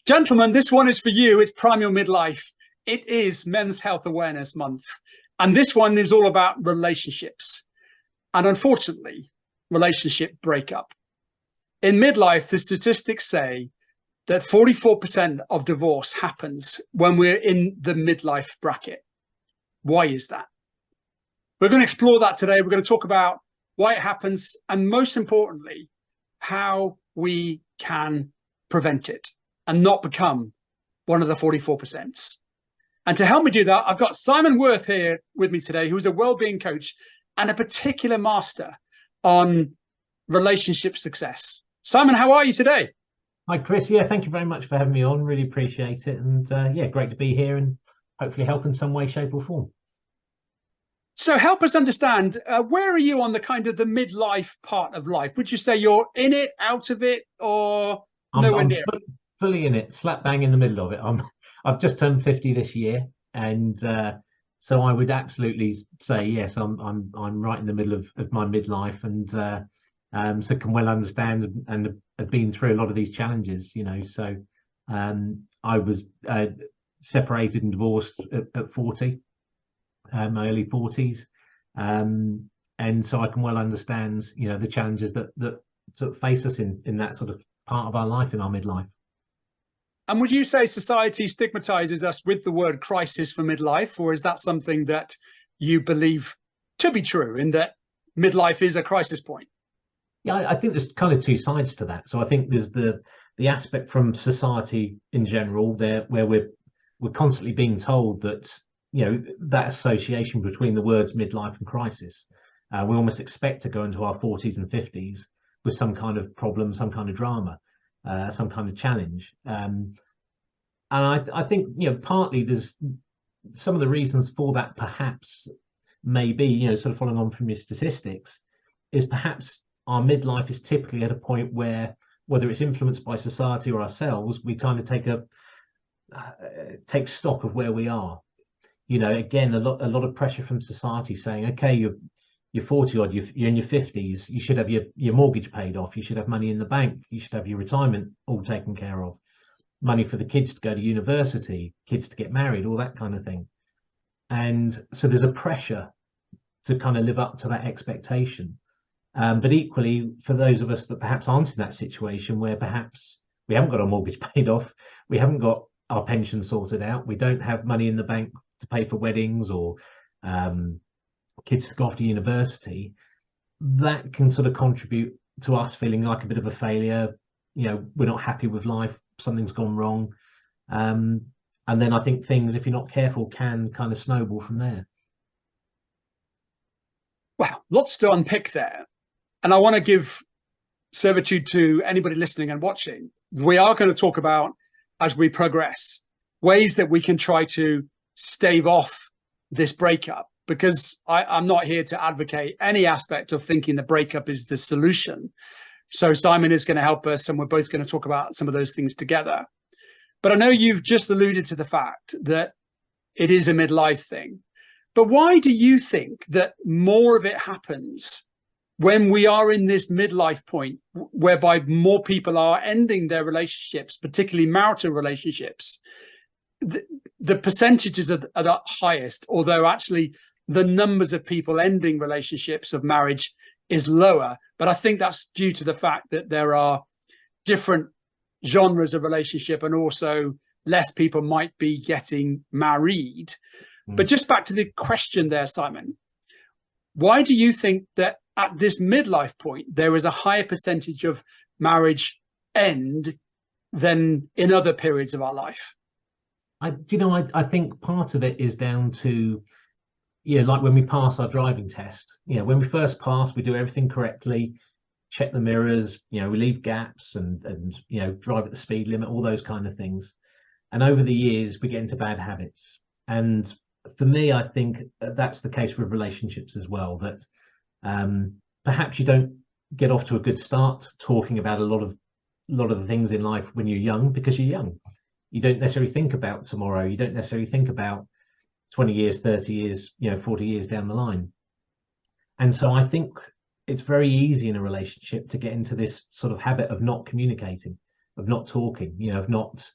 Gentlemen, this one is for you. It's Prime Your Midlife. It is Men's Health Awareness Month. And this one is all about relationships. And unfortunately, relationship breakup. In midlife, the statistics say that 44% of divorce happens when we're in the midlife bracket. Why is that? We're going to explore that today. We're going to talk about why it happens and, most importantly, how we can prevent it and not become one of the 44%. And to help me do that, I've got Simon Worth here with me today, who's a wellbeing coach and a particular master on relationship success. Simon, how are you today? Hi, Chris. Yeah, thank you very much for having me on. Really appreciate it. And yeah, great to be here and hopefully help in some way, shape or form. So help us understand, where are you on the kind of the midlife part of life? Would you say you're in it, out of it, or nowhere near? Fully in it, slap bang in the middle of it. I've just turned 50 this year, and so I would absolutely say yes, I'm right in the middle of my midlife, and so can well understand and have been through a lot of these challenges, you know. So I was separated and divorced at 40. My early 40s, and so I can well understand, you know, the challenges that sort of face us in that sort of part of our life, in our midlife. And would you say society stigmatizes us with the word crisis for midlife, or is that something that you believe to be true, in that midlife is a crisis point? Yeah, I think there's kind of two sides to that. So I think there's the aspect from society in general, there where we're constantly being told that, you know, that association between the words midlife and crisis, we almost expect to go into our 40s and 50s with some kind of problem, some kind of drama, some kind of challenge. And I think, you know, partly there's some of the reasons for that, perhaps maybe, you know, sort of following on from your statistics, is perhaps our midlife is typically at a point where, whether it's influenced by society or ourselves, we kind of take stock of where we are. You know, again, a lot of pressure from society saying, okay, you're 40 odd, you're in your 50s, you should have your mortgage paid off, you should have money in the bank, you should have your retirement all taken care of, money for the kids to go to university, kids to get married, all that kind of thing. And so there's a pressure to kind of live up to that expectation. But equally, for those of us that perhaps aren't in that situation, where perhaps we haven't got our mortgage paid off, we haven't got our pension sorted out, we don't have money in the bank to pay for weddings or kids to go off to university, that can sort of contribute to us feeling like a bit of a failure. You know, we're not happy with life, something's gone wrong. And then I think things, if you're not careful, can kind of snowball from there. Wow, lots to unpick there. And I want to give servitude to anybody listening and watching. We are going to talk about, as we progress, ways that we can try to stave off this breakup, because I'm not here to advocate any aspect of thinking the breakup is the solution. So Simon is going to help us, and we're both going to talk about some of those things together. But I know you've just alluded to the fact that it is a midlife thing. But why do you think that more of it happens when we are in this midlife point, whereby more people are ending their relationships, particularly marital relationships? The percentages are the highest, although actually the numbers of people ending relationships of marriage is lower. But I think that's due to the fact that there are different genres of relationship, and also less people might be getting married. But just back to the question there, Simon, why do you think that at this midlife point there is a higher percentage of marriage end than in other periods of our life? I think part of it is down to, you know, like when we pass our driving test, you know, when we first pass, we do everything correctly, check the mirrors, you know, we leave gaps and you know, drive at the speed limit, all those kind of things. And over the years, we get into bad habits. And for me, I think that's the case with relationships as well, that perhaps you don't get off to a good start talking about a lot of the things in life when you're young, because you're young. You don't necessarily think about tomorrow. You don't necessarily think about 20 years, 30 years, you know, 40 years down the line. And so I think it's very easy in a relationship to get into this sort of habit of not communicating, of not talking, you know, of not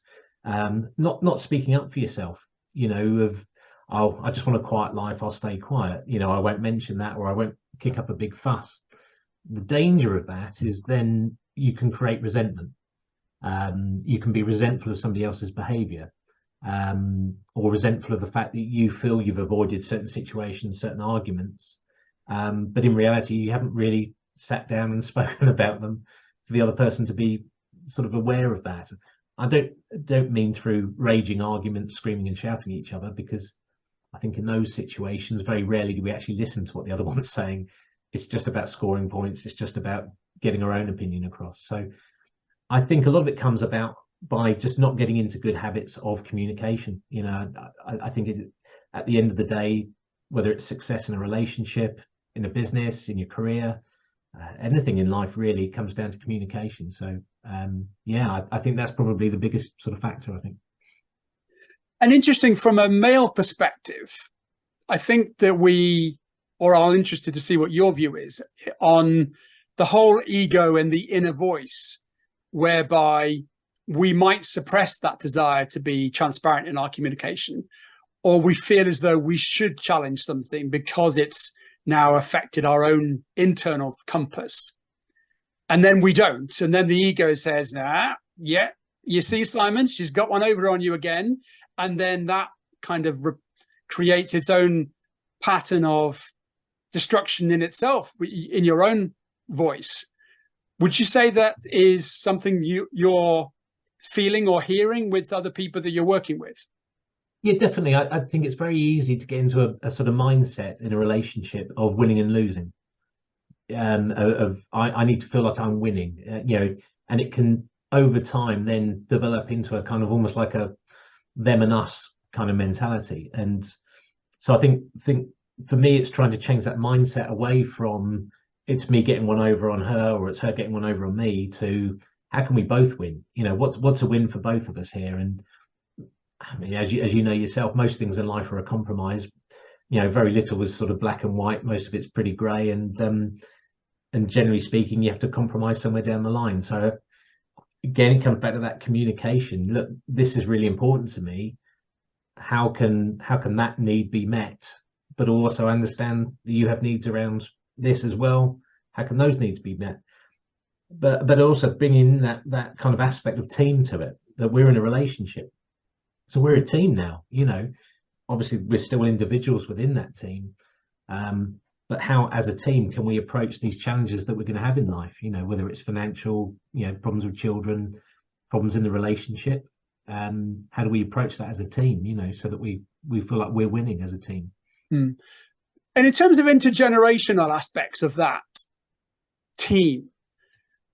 not speaking up for yourself, you know, of, oh, I just want a quiet life, I'll stay quiet, you know, I won't mention that, or I won't kick up a big fuss. The danger of that is then you can create resentment. You can be resentful of somebody else's behavior, or resentful of the fact that you feel you've avoided certain situations, certain arguments, but in reality you haven't really sat down and spoken about them for the other person to be sort of aware of that. I don't mean through raging arguments, screaming and shouting at each other, because I think in those situations very rarely do we actually listen to what the other one's saying. It's just about scoring points, it's just about getting our own opinion across. So I think a lot of it comes about by just not getting into good habits of communication. You know, I think at the end of the day, whether it's success in a relationship, in a business, in your career, anything in life really comes down to communication. So yeah, I think that's probably the biggest sort of factor, I think. And interesting from a male perspective, I think that I'm interested to see what your view is on the whole ego and the inner voice, whereby we might suppress that desire to be transparent in our communication, or we feel as though we should challenge something because it's now affected our own internal compass. And then we don't. And then the ego says, nah, yeah, you see, Simon, she's got one over on you again. And then that kind of creates its own pattern of destruction in itself, in your own voice. Would you say that is something you're feeling or hearing with other people that you're working with? Yeah, definitely. I think it's very easy to get into a sort of mindset in a relationship of winning and losing. I need to feel like I'm winning, you know, and it can over time then develop into a kind of almost like a them and us kind of mentality. And so I think for me, it's trying to change that mindset away from it's me getting one over on her or it's her getting one over on me to how can we both win? You know, what's a win for both of us here? And I mean, as you know yourself, most things in life are a compromise. You know, very little is sort of black and white. Most of it's pretty grey, and generally speaking, you have to compromise somewhere down the line. So again, it comes back to that communication. Look, this is really important to me. How can that need be met? But also understand that you have needs around this as well. How can those needs be met? But also bringing that kind of aspect of team to it, that we're in a relationship. So we're a team now, you know, obviously we're still individuals within that team. But how, as a team, can we approach these challenges that we're going to have in life? You know, whether it's financial, you know, problems with children, problems in the relationship. How do we approach that as a team? You know, so that we feel like we're winning as a team. And in terms of intergenerational aspects of that team,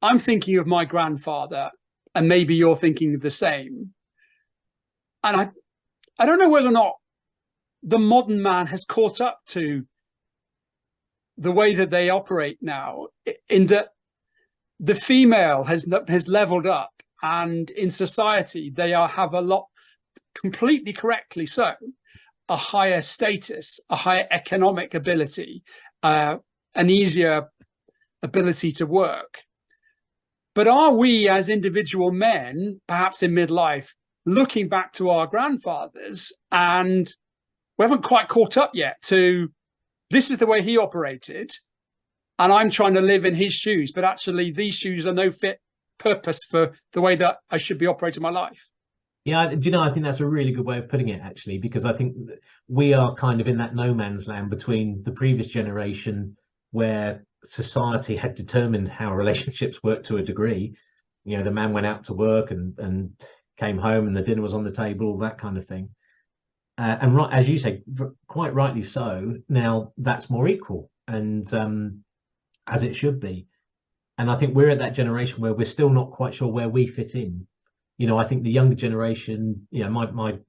I'm thinking of my grandfather, and maybe you're thinking of the same. And I don't know whether or not the modern man has caught up to the way that they operate now, in that the female has leveled up, and in society they have a lot, completely correctly so, a higher status, a higher economic ability, an easier ability to work. But are we as individual men, perhaps in midlife, looking back to our grandfathers, and we haven't quite caught up yet to this is the way he operated, and I'm trying to live in his shoes, but actually these shoes are no fit purpose for the way that I should be operating my life? Yeah, do you know, I think that's a really good way of putting it, actually, because I think we are kind of in that no man's land between the previous generation, where society had determined how relationships work to a degree. You know, the man went out to work and came home and the dinner was on the table, all that kind of thing. And right, as you say, quite rightly so, now that's more equal, and as it should be. And I think we're at that generation where we're still not quite sure where we fit in. You know, I think the younger generation, you know,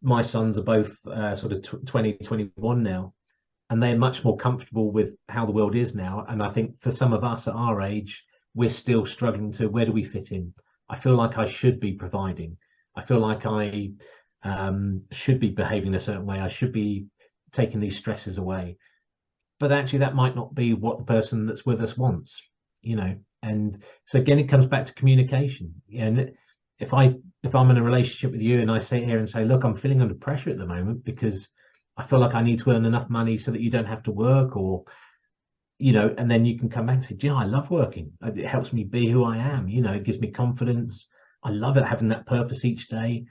my sons are both sort of 20, 21 now, and they're much more comfortable with how the world is now. And I think for some of us at our age, we're still struggling to, where do we fit in? I feel like I should be providing. I feel like I should be behaving a certain way. I should be taking these stresses away. But actually, that might not be what the person that's with us wants, you know. And so again, it comes back to communication. And if I if I'm in a relationship with you and I sit here and say, look, I'm feeling under pressure at the moment because I feel like I need to earn enough money so that you don't have to work, or, you know, and then you can come back and say, do you know, I love working. It helps me be who I am. You know, it gives me confidence. I love it, having that purpose each day.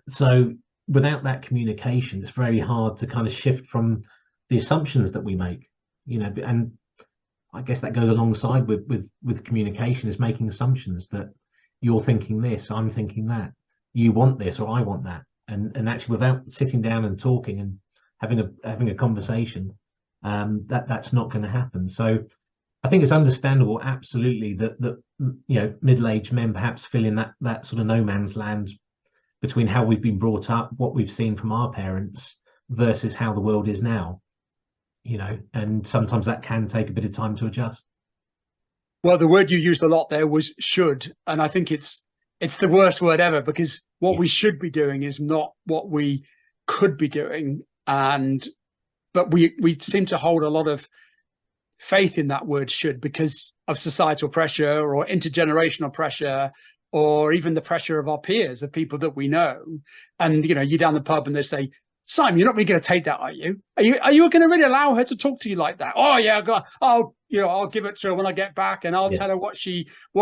So without that communication, it's very hard to kind of shift from the assumptions that we make, you know, and I guess that goes alongside with communication, is making assumptions that you're thinking this, I'm thinking that, you want this or I want that, and actually without sitting down and talking and having a conversation, that's not going to happen. So I think it's understandable, absolutely, that you know, middle-aged men perhaps feel in that sort of no man's land between how we've been brought up, what we've seen from our parents, versus how the world is now. You know, and sometimes that can take a bit of time to adjust. Well, the word you used a lot there was should, and I think it's the worst word ever, because what we should be doing is not what we could be doing, but we seem to hold a lot of faith in that word should because of societal pressure or intergenerational pressure, or even the pressure of our peers, of people that we know. And you know, you're down the pub and they say, Simon, you're not really going to take that, are you? Are you going to really allow her to talk to you like that? Oh yeah, I'll give it to her when I get back, and I'll tell her what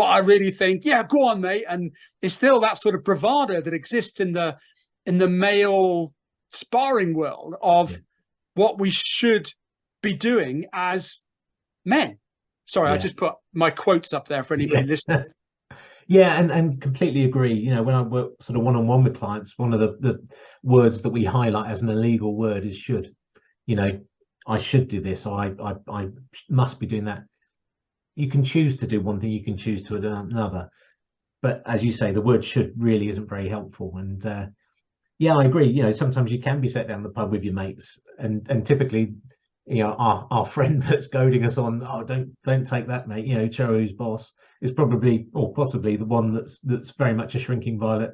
I really think. Yeah, go on, mate. And it's still that sort of bravado that exists in the male sparring world of what we should be doing as men. Sorry, I just put my quotes up there for anybody listening. Yeah, and completely agree. You know, when I work sort of one-on-one with clients, one of the words that we highlight as an illegal word is should. You know, I should do this, or I must be doing that. You can choose to do one thing, you can choose to do another. But as you say, the word should really isn't very helpful. And yeah, I agree. You know, sometimes you can be sat down the pub with your mates, and typically, you know, our friend that's goading us on, oh, don't take that, mate, you know, show who's boss, is probably, or possibly, the one that's very much a shrinking violet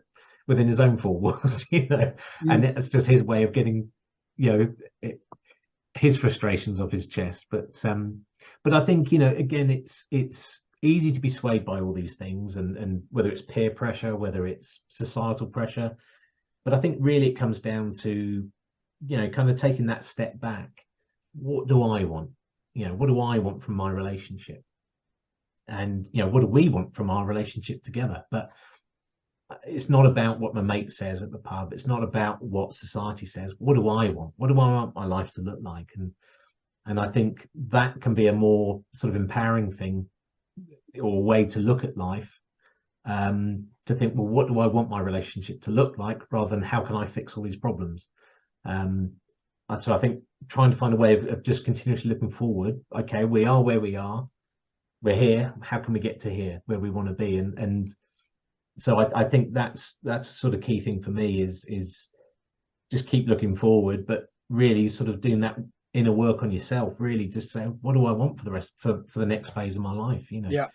within his own four walls, you know. And it's just his way of getting, you know, his frustrations off his chest. But I think, you know, again, it's easy to be swayed by all these things, and whether it's peer pressure, whether it's societal pressure. But I think really it comes down to, you know, kind of taking that step back. What do I want? You know, what do I want from my relationship? And, you know, what do we want from our relationship together? But it's not about what my mate says at the pub. It's not about what society says. What do I want? What do I want my life to look like? And I think that can be a more sort of empowering thing, or way to look at life, to think, well, what do I want my relationship to look like, rather than how can I fix all these problems? So I think trying to find a way of just continuously looking forward. Okay, we are where we are. We're here. How can we get to here, where we want to be? And so I think that's sort of key thing for me, is just keep looking forward, but really sort of doing that inner work on yourself. Really just say, what do I want for the rest, for the next phase of my life? You know. Yeah,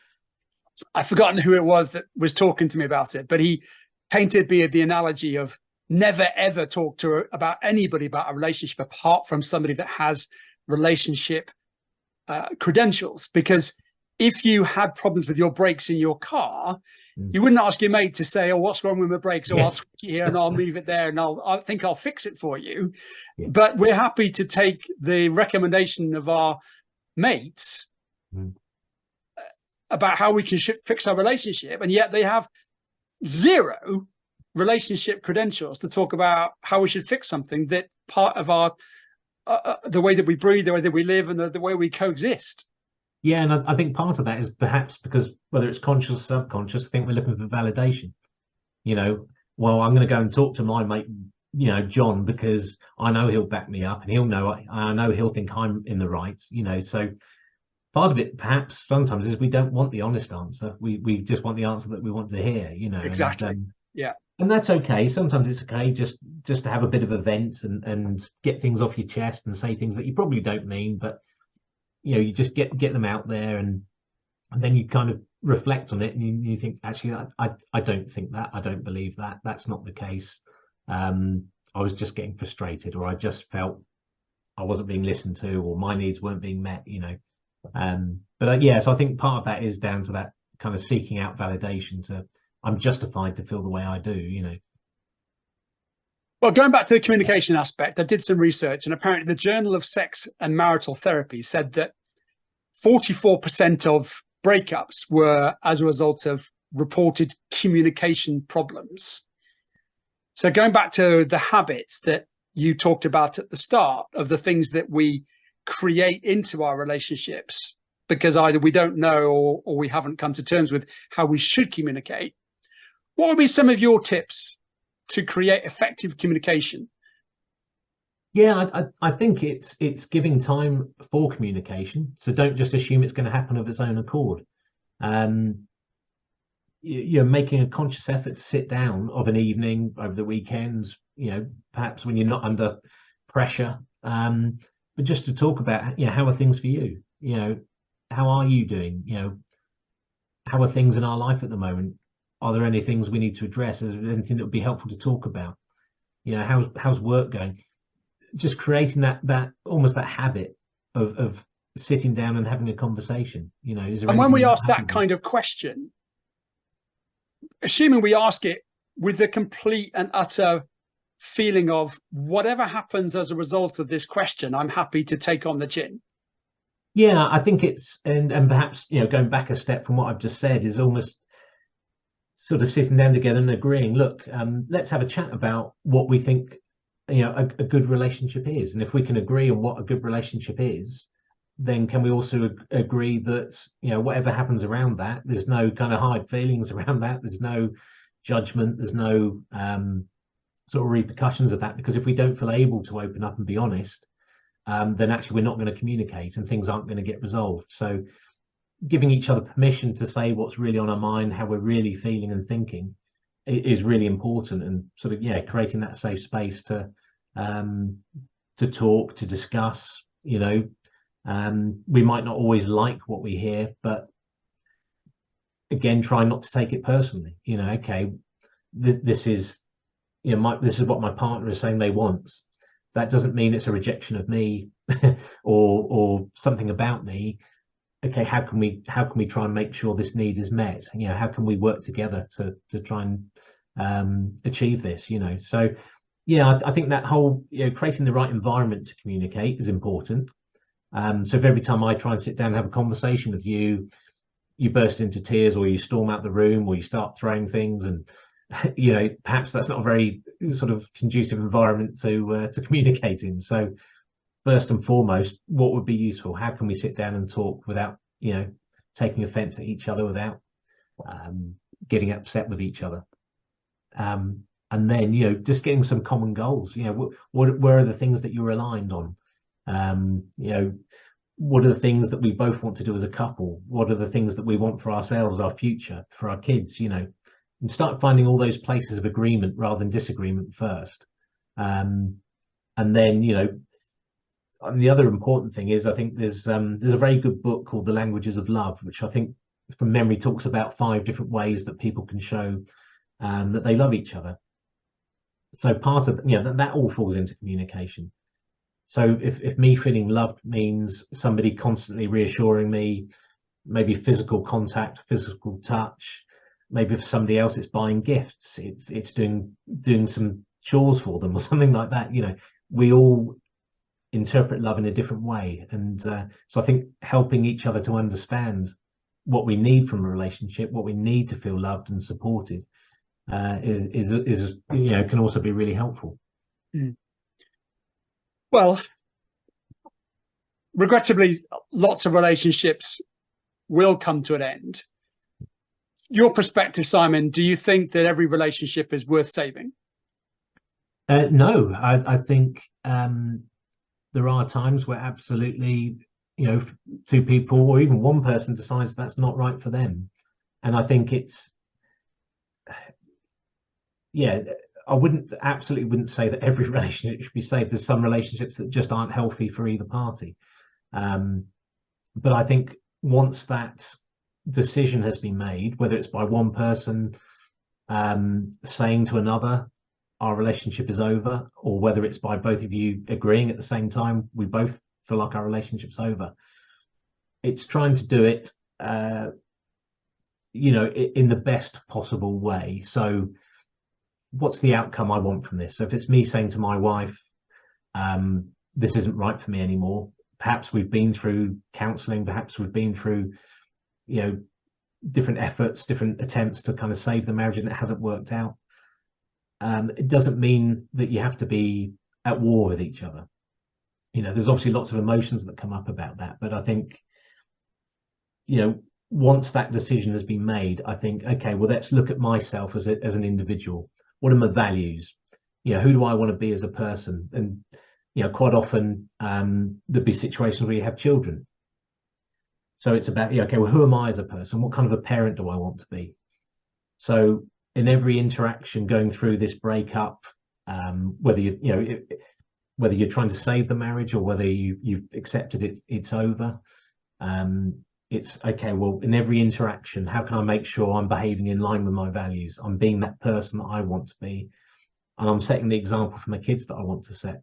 I've forgotten who it was that was talking to me about it, but he painted me the analogy of never ever talk to about anybody about a relationship apart from somebody that has relationship credentials. Because if you had problems with your brakes in your car, you wouldn't ask your mate to say, oh, what's wrong with my brakes? Or I'll tweak it here and I'll move it there and I think I'll fix it for you. But we're happy to take the recommendation of our mates about how we can fix our relationship, and yet they have zero relationship credentials to talk about how we should fix something that part of our the way that we breathe, the way that we live, and the way we coexist. Yeah, and I think part of that is perhaps because, whether it's conscious or subconscious, I think we're looking for validation. You know, well, I'm going to go and talk to my mate, you know, John, because I know he'll back me up, and he'll know, I know he'll think I'm in the right, you know. So part of it perhaps sometimes is we don't want the honest answer. We just want the answer that we want to hear, you know. Exactly. And that's okay. Sometimes it's okay just to have a bit of a vent and get things off your chest and say things that you probably don't mean, but you know, you just get them out there, and then you kind of reflect on it, and you think, actually, I don't think that, I don't believe that, that's not the case. I was just getting frustrated, or I just felt I wasn't being listened to, or my needs weren't being met, you know. But yeah, so I think part of that is down to that kind of seeking out validation, to I'm justified to feel the way I do, you know. Well, going back to the communication aspect, I did some research, and apparently the Journal of Sex and Marital Therapy said that 44% of breakups were as a result of reported communication problems. So going back to the habits that you talked about at the start, of the things that we create into our relationships because either we don't know or we haven't come to terms with how we should communicate, what would be some of your tips to create effective communication? Yeah, I think it's giving time for communication. So don't just assume it's going to happen of its own accord. You're making a conscious effort to sit down of an evening, over the weekends, you know, perhaps when you're not under pressure, but just to talk about, you know, how are things for you? You know, how are you doing? You know, how are things in our life at the moment? Are there any things we need to address? Is there anything that would be helpful to talk about? You know, how's work going? Just creating that almost that habit of sitting down and having a conversation. You know, is there And when anything we you're ask not happy that with? kind of question, assuming we ask it with the complete and utter feeling of whatever happens as a result of this question, I'm happy to take on the chin. Yeah, I think it's, and perhaps, you know, going back a step from what I've just said, is almost sort of sitting down together and agreeing, look, let's have a chat about what we think, you know, a good relationship is. And if we can agree on what a good relationship is, then can we also agree that, you know, whatever happens around that, there's no kind of hard feelings around that, there's no judgment, there's no sort of repercussions of that, because if we don't feel able to open up and be honest, then actually we're not going to communicate and things aren't going to get resolved. So giving each other permission to say what's really on our mind, how we're really feeling and thinking, is really important, and sort of, yeah, creating that safe space to talk, to discuss. You know, we might not always like what we hear, but again, try not to take it personally. You know, okay, this is, you know, this is what my partner is saying they want. That doesn't mean it's a rejection of me or something about me. Okay, how can we try and make sure this need is met? You know, how can we work together to try and achieve this? You know, so yeah, I think that whole, you know, creating the right environment to communicate is important. So if every time I try and sit down and have a conversation with you, you burst into tears, or you storm out the room, or you start throwing things, and you know, perhaps that's not a very sort of conducive environment to communicate in. So first and foremost, what would be useful? How can we sit down and talk without, you know, taking offense at each other, without getting upset with each other? And then, you know, just getting some common goals. You know, where are the things that you're aligned on? You know, what are the things that we both want to do as a couple? What are the things that we want for ourselves, our future, for our kids? You know, and start finding all those places of agreement rather than disagreement first. And then, you know, and the other important thing is, I think there's a very good book called The Languages of Love, which I think from memory talks about 5 different ways that people can show that they love each other. So part of, you know, that all falls into communication. So if me feeling loved means somebody constantly reassuring me, maybe physical contact, physical touch, maybe for somebody else it's buying gifts, it's doing some chores for them or something like that. You know, we all interpret love in a different way, and so I think helping each other to understand what we need from a relationship, what we need to feel loved and supported, is you know, can also be really helpful. Well, regrettably, lots of relationships will come to an end. Your perspective, Simon, do you think that every relationship is worth saving? No, I think there are times where absolutely, you know, 2 people or even 1 person decides that's not right for them. And I think it's, yeah, I absolutely wouldn't say that every relationship should be saved. There's some relationships that just aren't healthy for either party. But I think once that decision has been made, whether it's by 1 person saying to another, our relationship is over, or whether it's by both of you agreeing at the same time, we both feel like our relationship's over, it's trying to do it you know, in the best possible way. So what's the outcome I want from this? So if it's me saying to my wife, this isn't right for me anymore, perhaps we've been through counseling, perhaps we've been through, you know, different efforts, different attempts to kind of save the marriage, and it hasn't worked out. It doesn't mean that you have to be at war with each other. You know, there's obviously lots of emotions that come up about that, but I think, you know, once that decision has been made, I think, okay, well, let's look at myself as an individual. What are my values? You know, who do I want to be as a person? And, you know, quite often there'd be situations where you have children. So it's about, yeah, okay, well, who am I as a person? What kind of a parent do I want to be? So in every interaction going through this breakup, whether whether you're trying to save the marriage or whether you've accepted it's over, it's okay, well, in every interaction, how can I make sure I'm behaving in line with my values? I'm being that person that I want to be, and I'm setting the example for my kids that I want to set,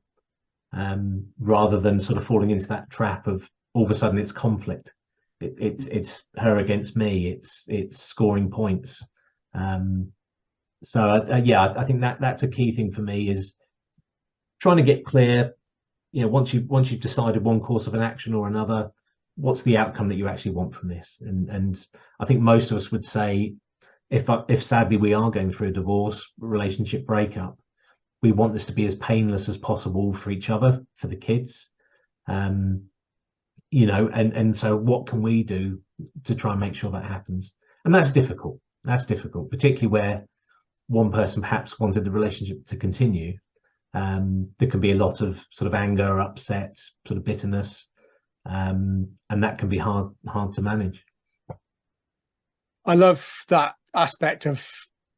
rather than sort of falling into that trap of all of a sudden it's conflict. It's her against me. It's scoring points. Yeah, I think that's a key thing for me, is trying to get clear. You know, once you've decided one course of an action or another, what's the outcome that you actually want from this? And I think most of us would say, if sadly we are going through a divorce, relationship breakup, we want this to be as painless as possible for each other, for the kids. You know, and so what can we do to try and make sure that happens? And that's difficult. That's difficult, particularly where one person perhaps wanted the relationship to continue. There can be a lot of sort of anger, upset, sort of bitterness, and that can be hard to manage. I love that aspect of,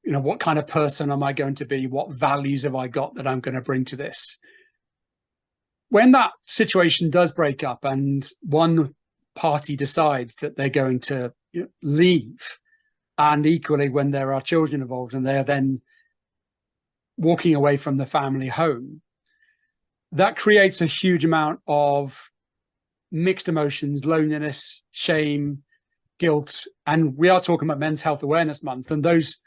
you know, what kind of person am I going to be? What values have I got that I'm going to bring to this? When that situation does break up and one party decides that they're going to, you know, leave, and equally when there are children involved and they're then walking away from the family home, that creates a huge amount of mixed emotions, loneliness, shame, guilt. And we are talking about Men's Health Awareness Month, and those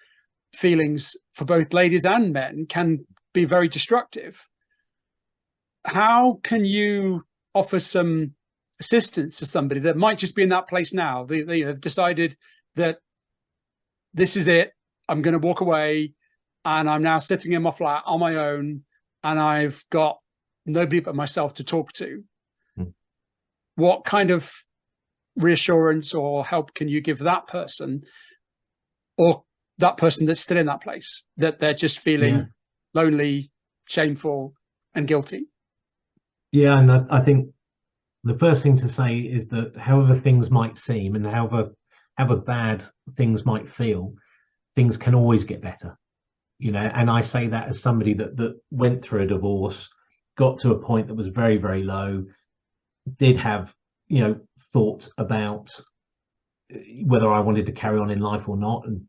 feelings for both ladies and men can be very destructive. How can you offer some assistance to somebody that might just be in that place now? They have decided that this is it, I'm going to walk away, and I'm now sitting in my flat on my own, and I've got nobody but myself to talk to. What kind of reassurance or help can you give that person, or that person that's still in that place, that they're just feeling lonely, shameful, and guilty? Yeah, and I think the first thing to say is that however things might seem and however bad things might feel, things can always get better. You know, and I say that as somebody that went through a divorce, got to a point that was very, very low, did have, you know, thoughts about whether I wanted to carry on in life or not. And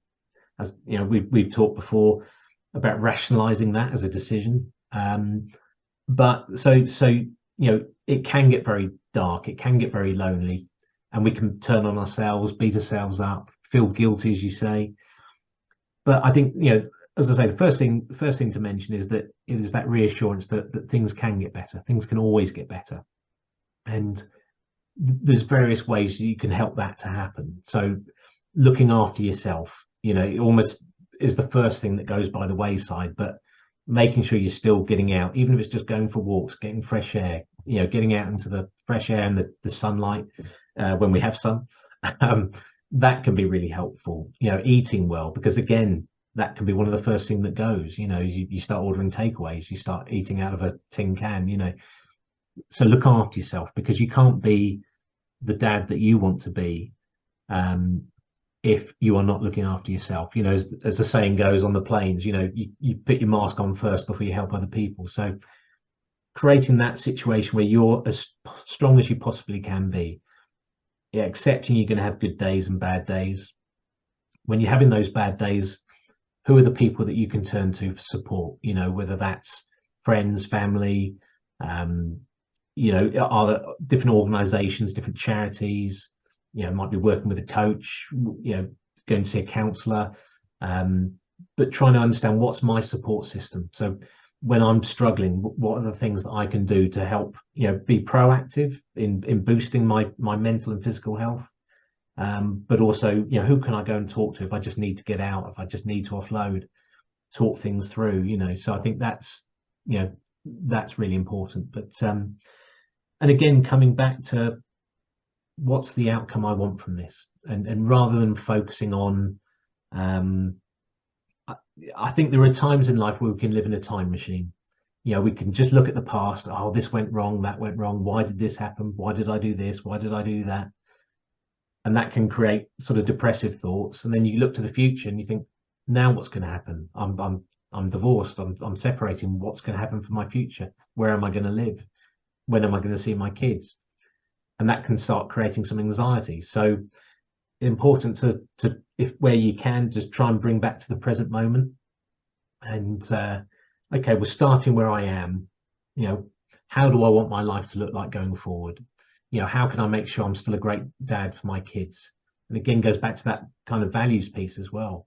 as you know, we've talked before about rationalizing that as a decision. But so you know, it can get very dark, it can get very lonely, and we can turn on ourselves, beat ourselves up, feel guilty, as you say. But I think, you know, as I say, the first thing to mention is that it is that reassurance that things can get better, things can always get better, and there's various ways you can help that to happen. So looking after yourself, you know, it almost is the first thing that goes by the wayside, but making sure you're still getting out, even if it's just going for walks, getting fresh air, you know, getting out into the fresh air and the sunlight when we have sun, that can be really helpful. You know, eating well, because again, that can be one of the first things that goes. You know, you start ordering takeaways, you start eating out of a tin can, you know. So look after yourself, because you can't be the dad that you want to be if you are not looking after yourself. You know, as the saying goes on the planes, you know, you put your mask on first before you help other people. So creating that situation where you're as strong as you possibly can be, yeah, accepting you're going to have good days and bad days. When you're having those bad days, who are the people that you can turn to for support? You know, whether that's friends, family, you know, are there different organizations, different charities, you know, might be working with a coach, you know, going to see a counsellor, but trying to understand what's my support system. So when I'm struggling, what are the things that I can do to help, be proactive in boosting my mental and physical health, but also, who can I go and talk to if I just need to get out, if I just need to offload, talk things through, so I think that's really important. But and again, coming back to what's the outcome I want from this, and rather than focusing on I think there are times in life where we can live in a time machine. We can just look at the past. Oh, this went wrong, that went wrong, why did this happen, why did I do this, why did I do that? And that can create sort of depressive thoughts. And then you look to the future and you think, now what's going to happen? I'm divorced, I'm separating, what's going to happen for my future? Where am I going to live? When am I going to see my kids? And that can start creating some anxiety. So important to if where you can, just try and bring back to the present moment. And okay, we're starting where I am. How do I want my life to look like going forward? How can I make sure I'm still a great dad for my kids? And again, goes back to that kind of values piece as well.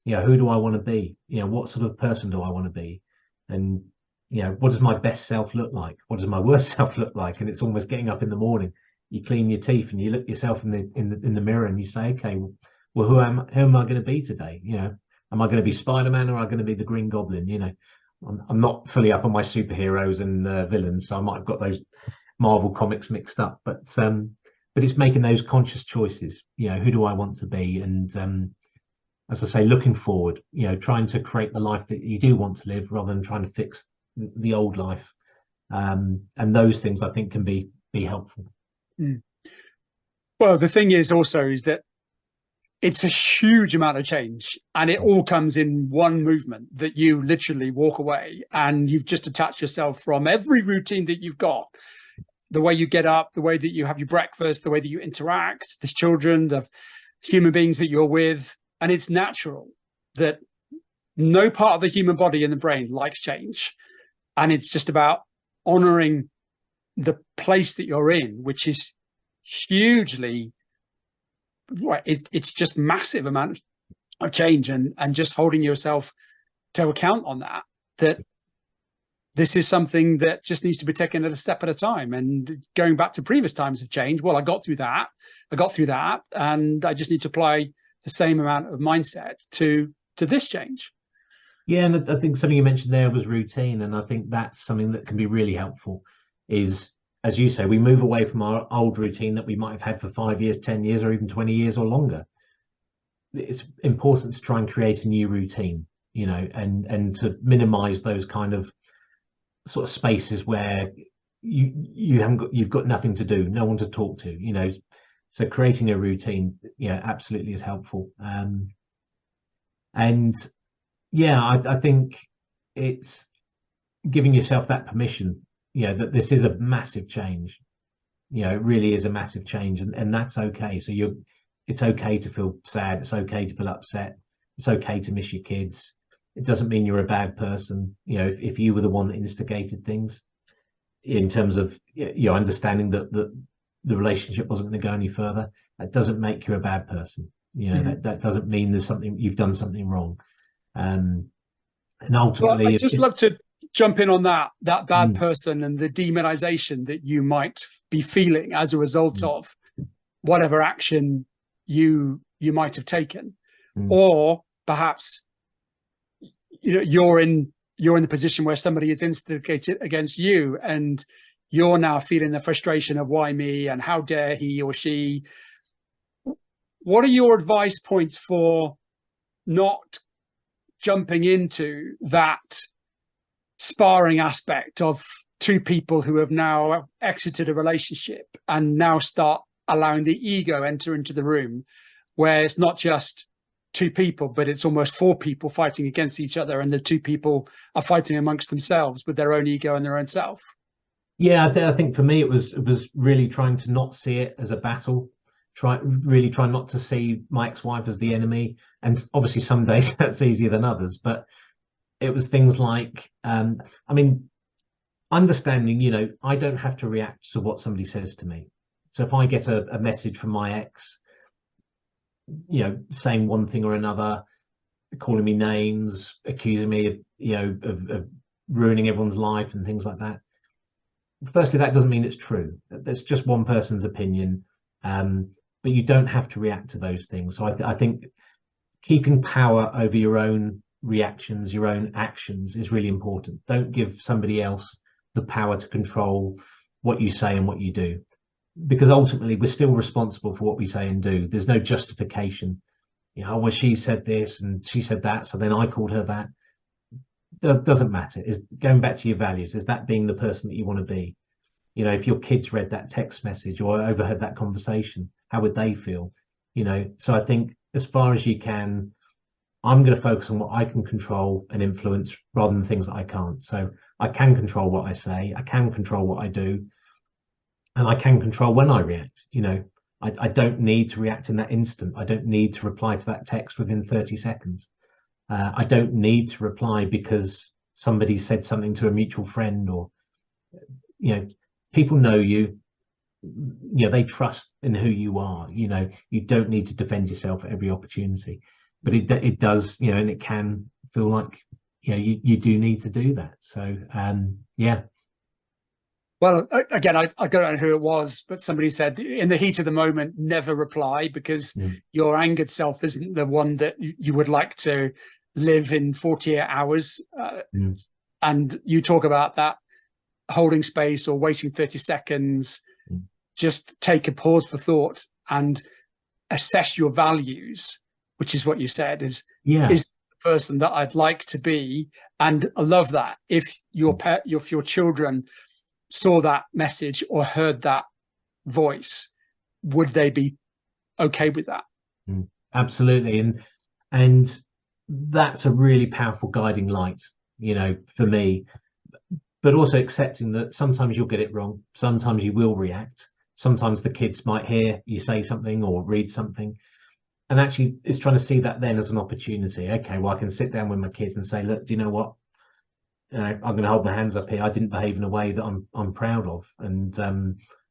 Who do I want to be? What sort of person do I want to be? And what does my best self look like? What does my worst self look like? And it's almost getting up in the morning, you clean your teeth and you look yourself in the mirror and you say, okay, well, who am I going to be today? Am I going to be Spider-Man, or am I going to be the Green Goblin? I'm not fully up on my superheroes and villains, so I might have got those Marvel comics mixed up. But it's making those conscious choices. Who do I want to be? And as I say, looking forward. Trying to create the life that you do want to live, rather than trying to fix the old life. And those things, I think, can be helpful. Mm. Well, the thing is that it's a huge amount of change, and it all comes in one movement, that you literally walk away and you've just detached yourself from every routine that you've got, the way you get up, the way that you have your breakfast, the way that you interact, the children, the human beings that you're with. And it's natural that no part of the human body and the brain likes change. And it's just about honoring the place that you're in, which is hugely, it's just massive amount of change, and just holding yourself to account on that this is something that just needs to be taken at a step at a time. And going back to previous times of change, well, I got through that, and I just need to apply the same amount of mindset to this change. Yeah, and I think something you mentioned there was routine, and I think that's something that can be really helpful. Is, as you say, we move away from our old routine that we might have had for 5 years, 10 years, or even 20 years or longer. It's important to try and create a new routine, and to minimize those kind of sort of spaces where you've got nothing to do, no one to talk to, so creating a routine, absolutely is helpful. And yeah, I think it's giving yourself that permission, that this is a massive change. It really is a massive change, and that's okay. So it's okay to feel sad, it's okay to feel upset, it's okay to miss your kids. It doesn't mean you're a bad person. If you were the one that instigated things, in terms of understanding that the relationship wasn't going to go any further, that doesn't make you a bad person. That doesn't mean you've done something wrong. And ultimately, well, I'd just love to jump in on that bad person and the demonization that you might be feeling as a result of whatever action you might have taken, or perhaps you're in the position where somebody is instigated against you, and you're now feeling the frustration of why me, and how dare he or she. What are your advice points for not jumping into that sparring aspect of two people who have now exited a relationship, and now start allowing the ego enter into the room, where it's not just two people, but it's almost four people fighting against each other, and the two people are fighting amongst themselves with their own ego and their own self? Yeah, I think for me it was really trying to not see it as a battle, try not to see my ex-wife as the enemy. And obviously some days that's easier than others, but it was things like understanding, I don't have to react to what somebody says to me. So if I get a message from my ex, saying one thing or another, calling me names, accusing me of, of ruining everyone's life and things like that. Firstly, that doesn't mean it's true. That's just one person's opinion. But you don't have to react to those things. So I think keeping power over your own reactions, your own actions is really important. Don't give somebody else the power to control what you say and what you do, because ultimately we're still responsible for what we say and do. There's no justification. Well, she said this and she said that, so then I called her that. That doesn't matter. Is going back to your values, is that being the person that you want to be? If your kids read that text message or overheard that conversation, how would they feel? So I think as far as you can, I'm going to focus on what I can control and influence rather than things that I can't. So I can control what I say, I can control what I do, and I can control when I react. I don't need to react in that instant. I don't need to reply to that text within 30 seconds. I don't need to reply because somebody said something to a mutual friend, or, people know you. They trust in who you are. You don't need to defend yourself at every opportunity, but it does, and it can feel like, you do need to do that. So, yeah. Well, again, I don't know who it was, but somebody said in the heat of the moment, never reply, because your angered self isn't the one that you would like to live in 48 hours. And you talk about that holding space or waiting 30 seconds. Just take a pause for thought and assess your values, which is what you said is the person that I'd like to be. And I love that. If your children saw that message or heard that voice, would they be okay with that? Absolutely. And that's a really powerful guiding light, for me, but also accepting that sometimes you'll get it wrong. Sometimes you will react. Sometimes the kids might hear you say something or read something, and actually it's trying to see that then as an opportunity. Okay, well, I can sit down with my kids and say, look, do you know what? I'm going to hold my hands up here. I didn't behave in a way that I'm proud of, and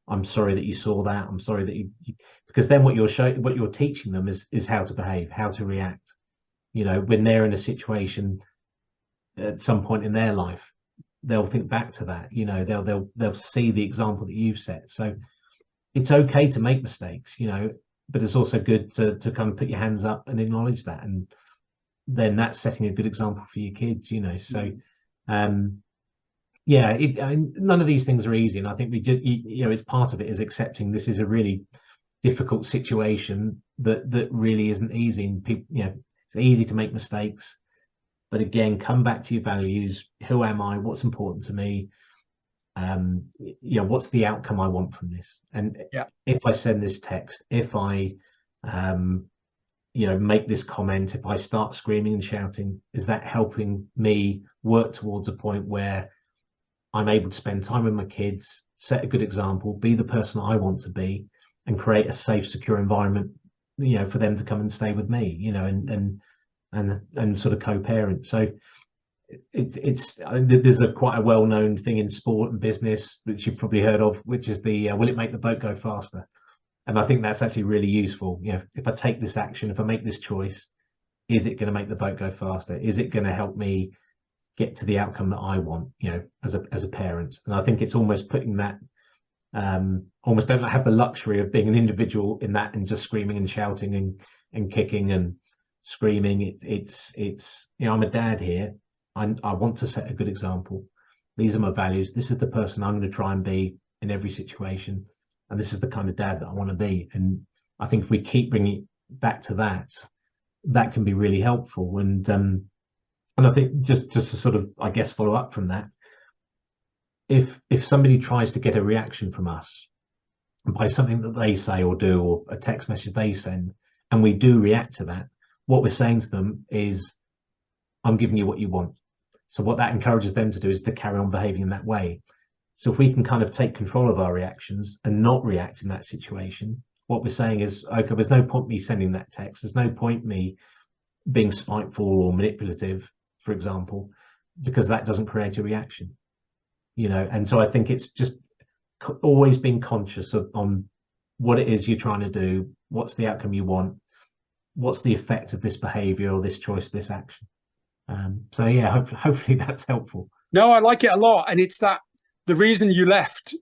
I'm sorry that you saw that. I'm sorry that you because then what you're teaching them is how to behave, how to react. When they're in a situation at some point in their life, they'll think back to that. They'll see the example that you've set. So it's okay to make mistakes, but it's also good to kind of put your hands up and acknowledge that, and then that's setting a good example for your kids. So. None of these things are easy, and I think we just, it's part of it is accepting this is a really difficult situation that really isn't easy, and people, it's easy to make mistakes, but again, come back to your values. Who am I? What's important to me? What's the outcome I want from this? And if I send this text, if I make this comment, if I start screaming and shouting, is that helping me work towards a point where I'm able to spend time with my kids, set a good example, be the person I want to be, and create a safe, secure environment, for them to come and stay with me, and sort of co-parent. So there's quite a well-known thing in sport and business, which you've probably heard of, which is the will it make the boat go faster? And I think that's actually really useful. If I take this action, if I make this choice, is it going to make the boat go faster? Is it going to help me get to the outcome that I want, as a parent? And I think it's almost putting that, almost don't have the luxury of being an individual in that and just screaming and shouting and kicking and screaming. It's I'm a dad here. I want to set a good example. These are my values. This is the person I'm going to try and be in every situation. And this is the kind of dad that I want to be. And I think if we keep bringing it back to that, that can be really helpful. And I think just to sort of, I guess, follow up from that, if somebody tries to get a reaction from us by something that they say or do, or a text message they send, and we do react to that, what we're saying to them is, I'm giving you what you want. So what that encourages them to do is to carry on behaving in that way. So if we can kind of take control of our reactions and not react in that situation, what we're saying is, okay, there's no point me sending that text. There's no point me being spiteful or manipulative, for example, because that doesn't create a reaction, And so I think it's just always being conscious on what it is you're trying to do, what's the outcome you want, what's the effect of this behavior or this choice, this action. So yeah, hopefully that's helpful. No, I like it a lot. And it's that the reason you left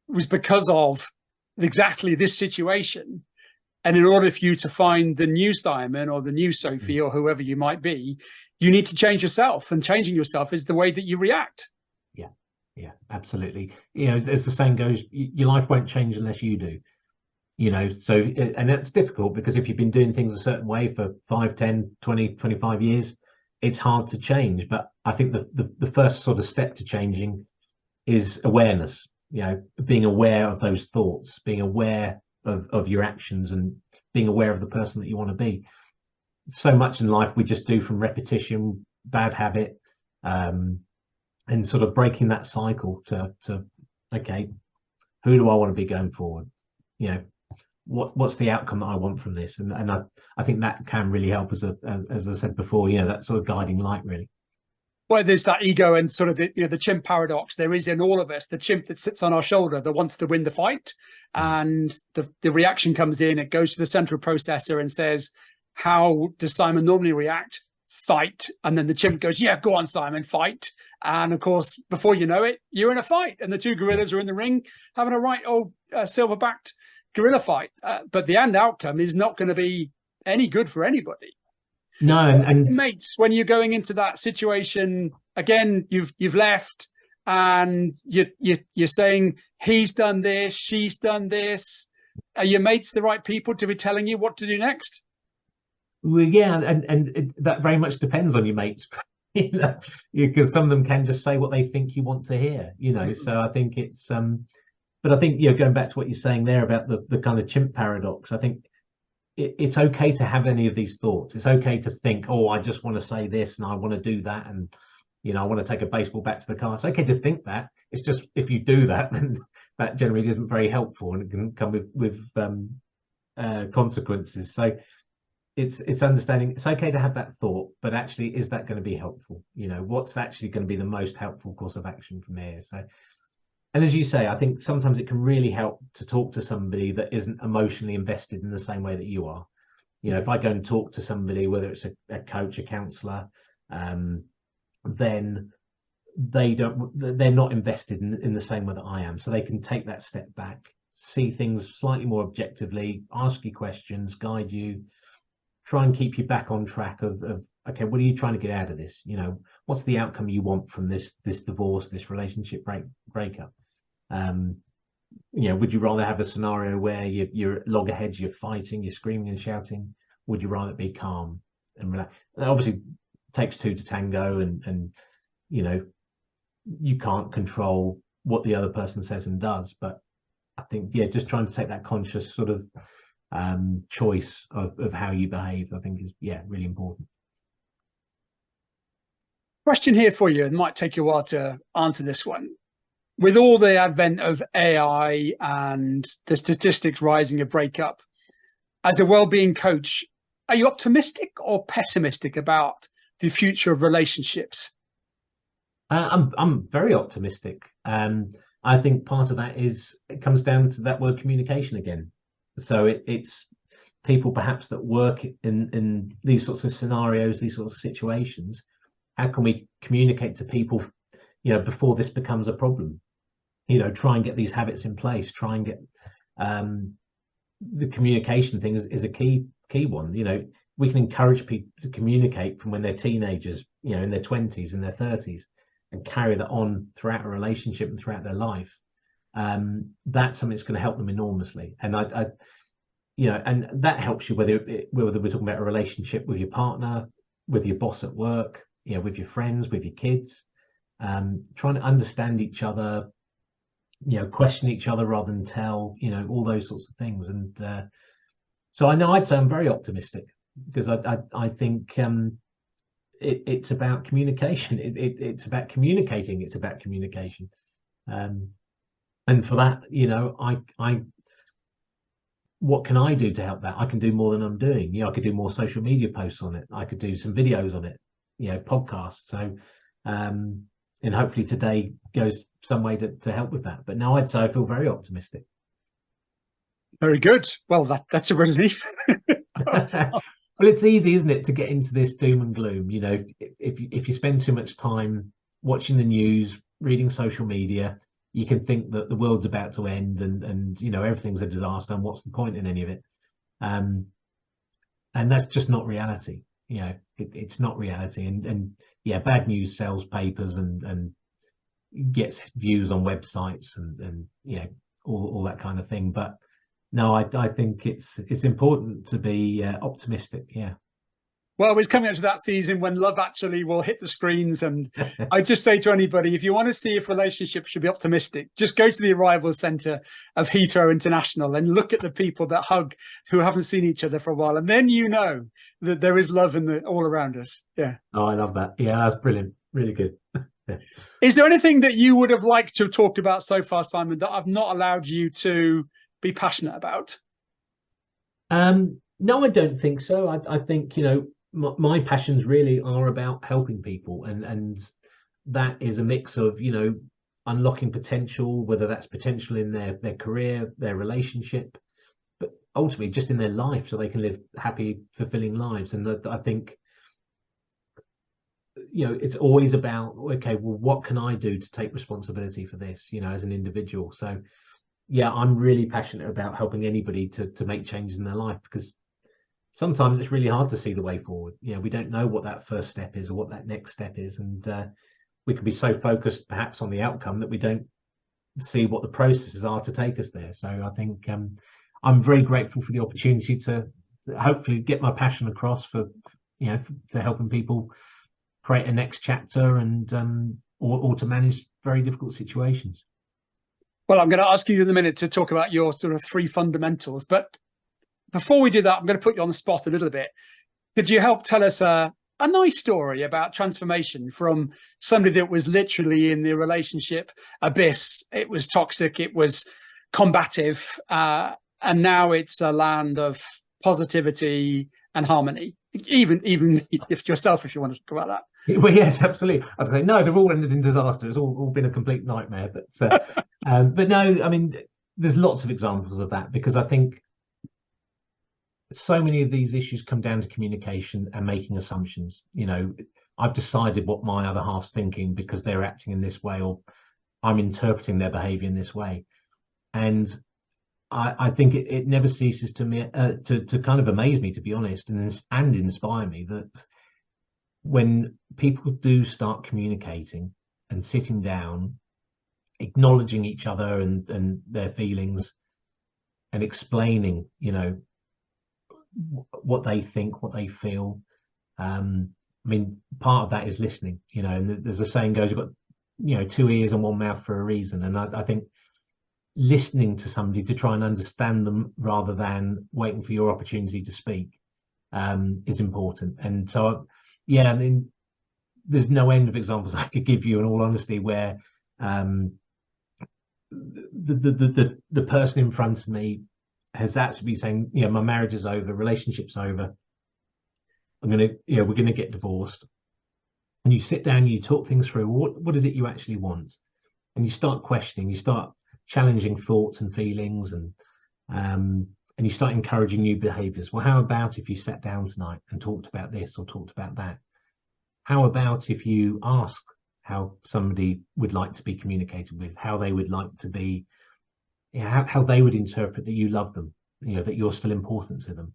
was because of exactly this situation. And in order for you to find the new Simon or the new Sophie or whoever you might be, you need to change yourself. And changing yourself is the way that you react. Yeah, absolutely. As the saying goes, your life won't change unless you do. So, and that's difficult because if you've been doing things a certain way for 5, 10, 20, 25 years, it's hard to change. But I think the first sort of step to changing is awareness, being aware of those thoughts, being aware of your actions, and being aware of the person that you want to be. So much in life we just do from repetition, bad habit, and sort of breaking that cycle to okay, who do I want to be going forward? What's the outcome that I want from this? And I think that can really help as I said before, that sort of guiding light, really. Well, there's that ego and sort of the chimp paradox. There is in all of us the chimp that sits on our shoulder that wants to win the fight, and the reaction comes in. It goes to the central processor and says, "How does Simon normally react? Fight." And then the chimp goes, "Yeah, go on, Simon, fight." And of course, before you know it, you're in a fight, and the two gorillas are in the ring having a right old silver-backed gorilla fight. But the end outcome is not going to be any good for anybody. No, and mates, when you're going into that situation again, you've left, and you're saying he's done this, she's done this. Are your mates the right people to be telling you what to do next? Well, yeah, and that very much depends on your mates, because some of them can just say what they think you want to hear, So I think it's but I think going back to what you're saying there about the kind of chimp paradox, I think it's okay to have any of these thoughts. It's okay to think, oh, I just want to say this and I want to do that, and I want to take a baseball bat to the car. It's okay to think that. It's just if you do that, then that generally isn't very helpful, and it can come with consequences. So it's understanding it's okay to have that thought, but actually, is that going to be helpful? What's actually going to be the most helpful course of action from here? So, and as you say, I think sometimes it can really help to talk to somebody that isn't emotionally invested in the same way that you are. If I go and talk to somebody, whether it's a coach, a counselor, then they're not invested in the same way that I am. So they can take that step back, see things slightly more objectively, ask you questions, guide you, try and keep you back on track of okay, what are you trying to get out of this? What's the outcome you want from this divorce, this relationship breakup? Would you rather have a scenario where you're at loggerheads, you're fighting, you're screaming and shouting? Would you rather be calm and relaxed? That obviously takes two to tango, and you can't control what the other person says and does, but I think just trying to take that conscious sort of choice of how you behave, I think is really important. Question here for you, and might take you a while to answer this one. With all the advent of AI and the statistics rising of breakup, as a well-being coach, are you optimistic or pessimistic about the future of relationships? I'm very optimistic. I think part of that it comes down to that word communication again. So it's people perhaps that work in these sorts of scenarios, these sorts of situations. How can we communicate to people, before this becomes a problem? Try and get these habits in place. Try and get the communication thing is a key one. We can encourage people to communicate from when they're teenagers, in their 20s and their 30s, and carry that on throughout a relationship and throughout their life. That's something that's going to help them enormously. And and that helps you whether we're talking about a relationship with your partner, with your boss at work, with your friends, with your kids, trying to understand each other, question each other rather than tell, all those sorts of things. And so I'd say I'm very optimistic, because I think it's about communication. It's about communicating. It's about communication. And for that, what can I do to help that? I can do more than I'm doing. I could do more social media posts on it. I could do some videos on it, podcasts. So, and hopefully today goes some way to help with that. But now I'd say I feel very optimistic. Very good. Well, that's a relief. Well, it's easy, isn't it, to get into this doom and gloom? You know, if you spend too much time watching the news, reading social media, you can think that the world's about to end, and you know everything's a disaster, and what's the point in any of it? Um, and that's just not reality. You know, it's not reality. And yeah, bad news sells papers and gets views on websites and you know all that kind of thing. But no, I think it's important to be optimistic. Yeah. Well, it's coming up to that season when Love Actually will hit the screens. And I just say to anybody, if you want to see if relationships should be optimistic, just go to the arrival centre of Heathrow International and look at the people that hug who haven't seen each other for a while. And then you know that there is love in the all around us. Yeah. Oh, I love that. Yeah, that's brilliant. Really good. Is there anything that you would have liked to have talked about so far, Simon, that I've not allowed you to be passionate about? No, I don't think so. I think, you know, my passions really are about helping people, and that is a mix of, you know, unlocking potential, whether that's potential in their career, their relationship, but ultimately just in their life, so they can live happy, fulfilling lives. And I think, you know, it's always about, okay, well, what can I do to take responsibility for this, you know, as an individual? So yeah, I'm really passionate about helping anybody to make changes in their life, because sometimes it's really hard to see the way forward. You know, we don't know what that first step is or what that next step is, and we can be so focused perhaps on the outcome that we don't see what the processes are to take us there. So I think I'm very grateful for the opportunity to hopefully get my passion across for, you know, for helping people create a next chapter, and or to manage very difficult situations. Well, I'm going to ask you in a minute to talk about your sort of three fundamentals. But before we do that, I'm going to put you on the spot a little bit. Could you help tell us a nice story about transformation from somebody that was literally in the relationship abyss? It was toxic, it was combative, and now it's a land of positivity and harmony. Even if yourself, if you want to talk about that. Well, yes, absolutely. I was going to say, no, they've all ended in disaster. It's all been a complete nightmare. But no, I mean, there's lots of examples of that, because I think so many of these issues come down to communication and making assumptions. You know, I've decided what my other half's thinking because they're acting in this way, or I'm interpreting their behavior in this way. And I think it never ceases to me to kind of amaze me, to be honest, and inspire me, that when people do start communicating and sitting down, acknowledging each other and their feelings, and explaining, you know, what they think, what they feel. I mean, part of that is listening, you know, and there's a saying goes, you've got, you know, two ears and one mouth for a reason. And I think listening to somebody to try and understand them rather than waiting for your opportunity to speak is important. And so, yeah, I mean, there's no end of examples I could give you, in all honesty, where the person in front of me has actually been saying, you know, my marriage is over, relationship's over, we're gonna get divorced. And you sit down and you talk things through. What is it you actually want? And you start questioning, you start challenging thoughts and feelings, and you start encouraging new behaviors. Well, how about if you sat down tonight and talked about this or talked about that? How about if you ask how somebody would like to be communicated with, how they would like to be, you know, how they would interpret that you love them, you know, that you're still important to them.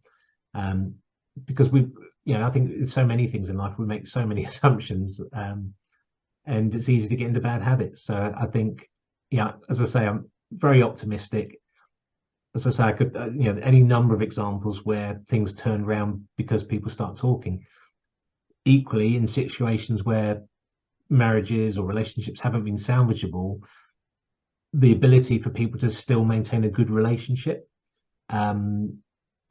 Because I think there's so many things in life, we make so many assumptions, and it's easy to get into bad habits. So I think, yeah, as I say, I'm very optimistic. As I say, I could, you know, any number of examples where things turn around because people start talking. Equally, in situations where marriages or relationships haven't been salvageable, the ability for people to still maintain a good relationship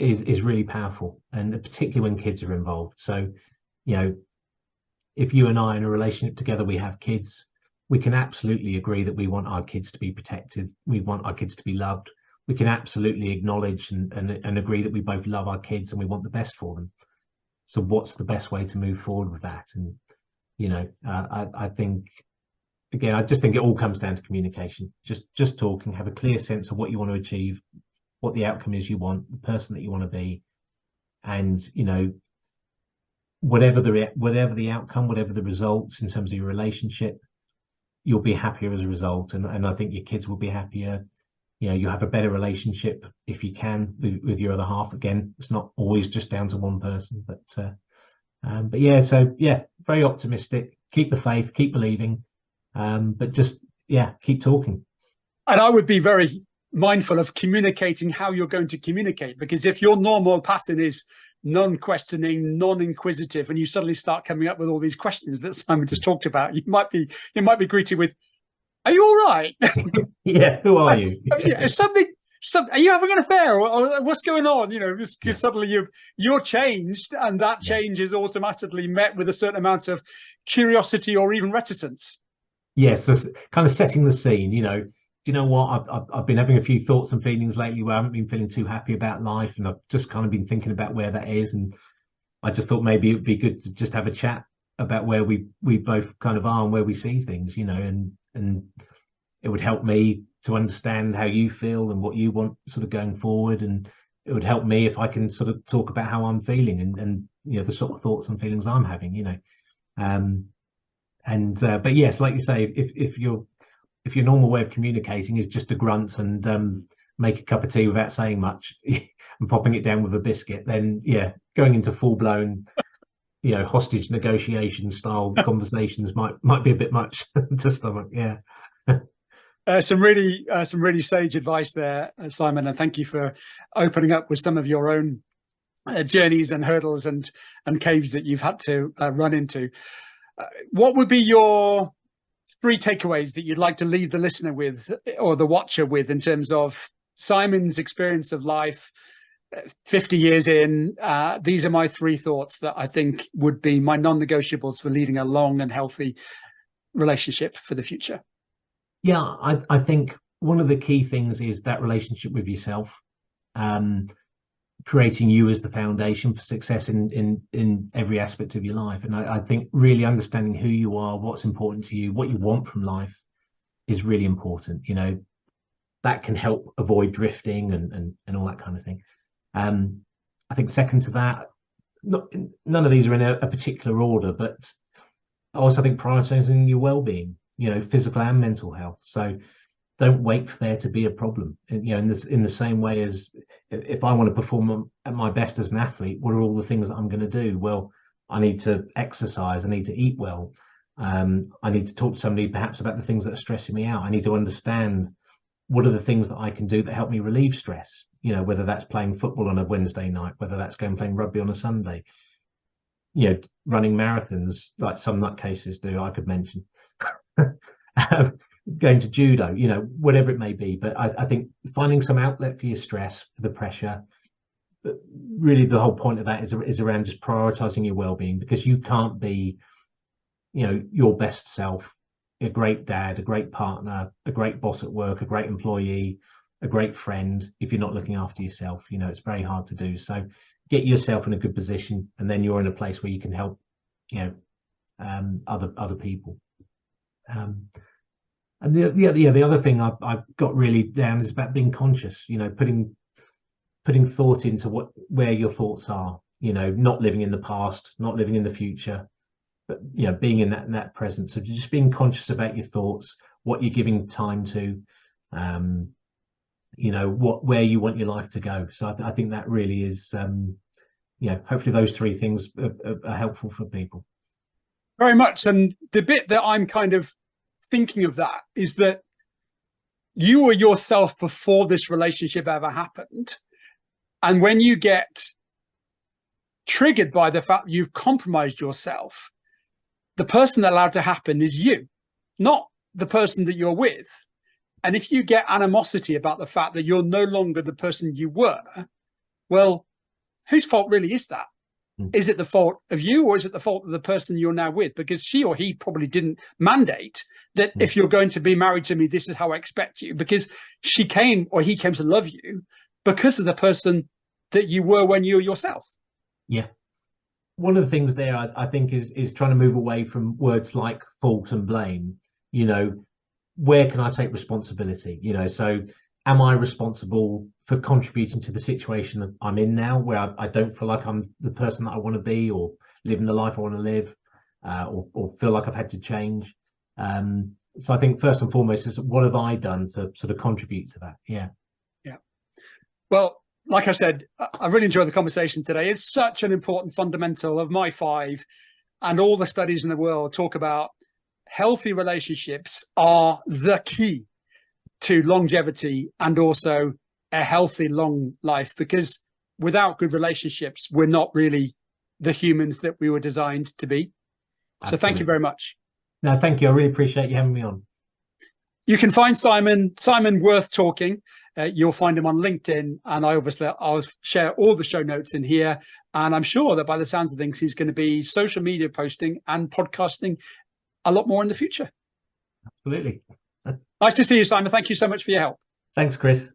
is really powerful, and particularly when kids are involved. So, you know, if you and I are in a relationship together, we have kids, we can absolutely agree that we want our kids to be protected, we want our kids to be loved. We can absolutely acknowledge and agree that we both love our kids and we want the best for them. So what's the best way to move forward with that? And, you know, I think, again, I just think it all comes down to communication. Just talking, have a clear sense of what you want to achieve, what the outcome is you want, the person that you want to be. And, you know, whatever the outcome, whatever the results in terms of your relationship, you'll be happier as a result, and I think your kids will be happier. You know, you have a better relationship if you can with your other half. Again, it's not always just down to one person, but yeah, so yeah, very optimistic. Keep the faith, keep believing, but just keep talking. And I would be very mindful of communicating how you're going to communicate, because if your normal pattern is non-questioning, non-inquisitive, and you suddenly start coming up with all these questions that Simon just talked about, you might be greeted with, "Are you all right? Yeah, who are you? Is something? Are you having an affair, or what's going on?" You know, because suddenly you're changed, and that change is automatically met with a certain amount of curiosity or even reticence. Yes, so kind of setting the scene. You know, do you know what? I've been having a few thoughts and feelings lately where I haven't been feeling too happy about life, and I've just kind of been thinking about where that is, and I just thought maybe it would be good to just have a chat about where we both kind of are and where we see things, you know, and it would help me to understand how you feel and what you want sort of going forward, and it would help me if I can sort of talk about how I'm feeling and you know the sort of thoughts and feelings I'm having, you know. But yes, like you say, if your normal way of communicating is just to grunt and make a cup of tea without saying much and popping it down with a biscuit, then yeah, going into full blown, you know, hostage negotiation style conversations might be a bit much to stomach. Yeah. Some really sage advice there, Simon, and thank you for opening up with some of your own journeys and hurdles and caves that you've had to run into. What would be your 3 takeaways that you'd like to leave the listener with, or the watcher with, in terms of Simon's experience of life, 50 years in? These are my 3 thoughts that I think would be my non-negotiables for leading a long and healthy relationship for the future. Yeah, I think one of the key things is that relationship with yourself, creating you as the foundation for success in every aspect of your life. And I think really understanding who you are, what's important to you, what you want from life is really important. You know, that can help avoid drifting and all that kind of thing. I think second to that, none of these are in a particular order, but I also think prioritizing your well-being, you know, physical and mental health. So don't wait for there to be a problem. And, you know, in the same way as if I want to perform at my best as an athlete, what are all the things that I'm going to do? Well, I need to exercise. I need to eat well. I need to talk to somebody perhaps about the things that are stressing me out. I need to understand what are the things that I can do that help me relieve stress. You know, whether that's playing football on a Wednesday night, whether that's going playing rugby on a Sunday, you know, running marathons like some nutcases do, I could mention. Going to judo, you know, whatever it may be. But I think finding some outlet for your stress, for the pressure, but really the whole point of that is around just prioritizing your well-being, because you can't be, you know, your best self, a great dad, a great partner, a great boss at work, a great employee, a great friend, if you're not looking after yourself. You know, it's very hard to do. So get yourself in a good position, and then you're in a place where you can help, you know, other people. And the other thing I've got really down is about being conscious. You know, putting thought into where your thoughts are. You know, not living in the past, not living in the future, but you know, being in that present. So just being conscious about your thoughts, what you're giving time to, you know, where you want your life to go. So I think that really is, you know, hopefully those 3 things are helpful for people. Very much. And the bit that I'm kind of thinking of that is that you were yourself before this relationship ever happened. And when you get triggered by the fact that you've compromised yourself, the person that allowed to happen is you, not the person that you're with. And if you get animosity about the fact that you're no longer the person you were, well, whose fault really is that? Is it the fault of you, or is it the fault of the person you're now with? Because she or he probably didn't mandate that if you're going to be married to me, this is how I expect you, because she came or he came to love you because of the person that you were when you were yourself. Yeah. One of the things there, I think, is trying to move away from words like fault and blame. You know, where can I take responsibility? You know, so am I responsible for contributing to the situation that I'm in now, where I don't feel like I'm the person that I want to be, or living the life I want to live, or feel like I've had to change. So I think first and foremost is, what have I done to sort of contribute to that? Yeah. Well, like I said, I really enjoyed the conversation today. It's such an important fundamental of my 5, and all the studies in the world talk about healthy relationships are the key to longevity and also a healthy long life, because without good relationships, we're not really the humans that we were designed to be. So thank you very much. No, thank you. I really appreciate you having me on. You can find Simon Worth Talking. You'll find him on LinkedIn, and I'll share all the show notes in here. And I'm sure that by the sounds of things, he's going to be social media posting and podcasting a lot more in the future. Absolutely. Nice to see you, Simon. Thank you so much for your help. Thanks, Chris.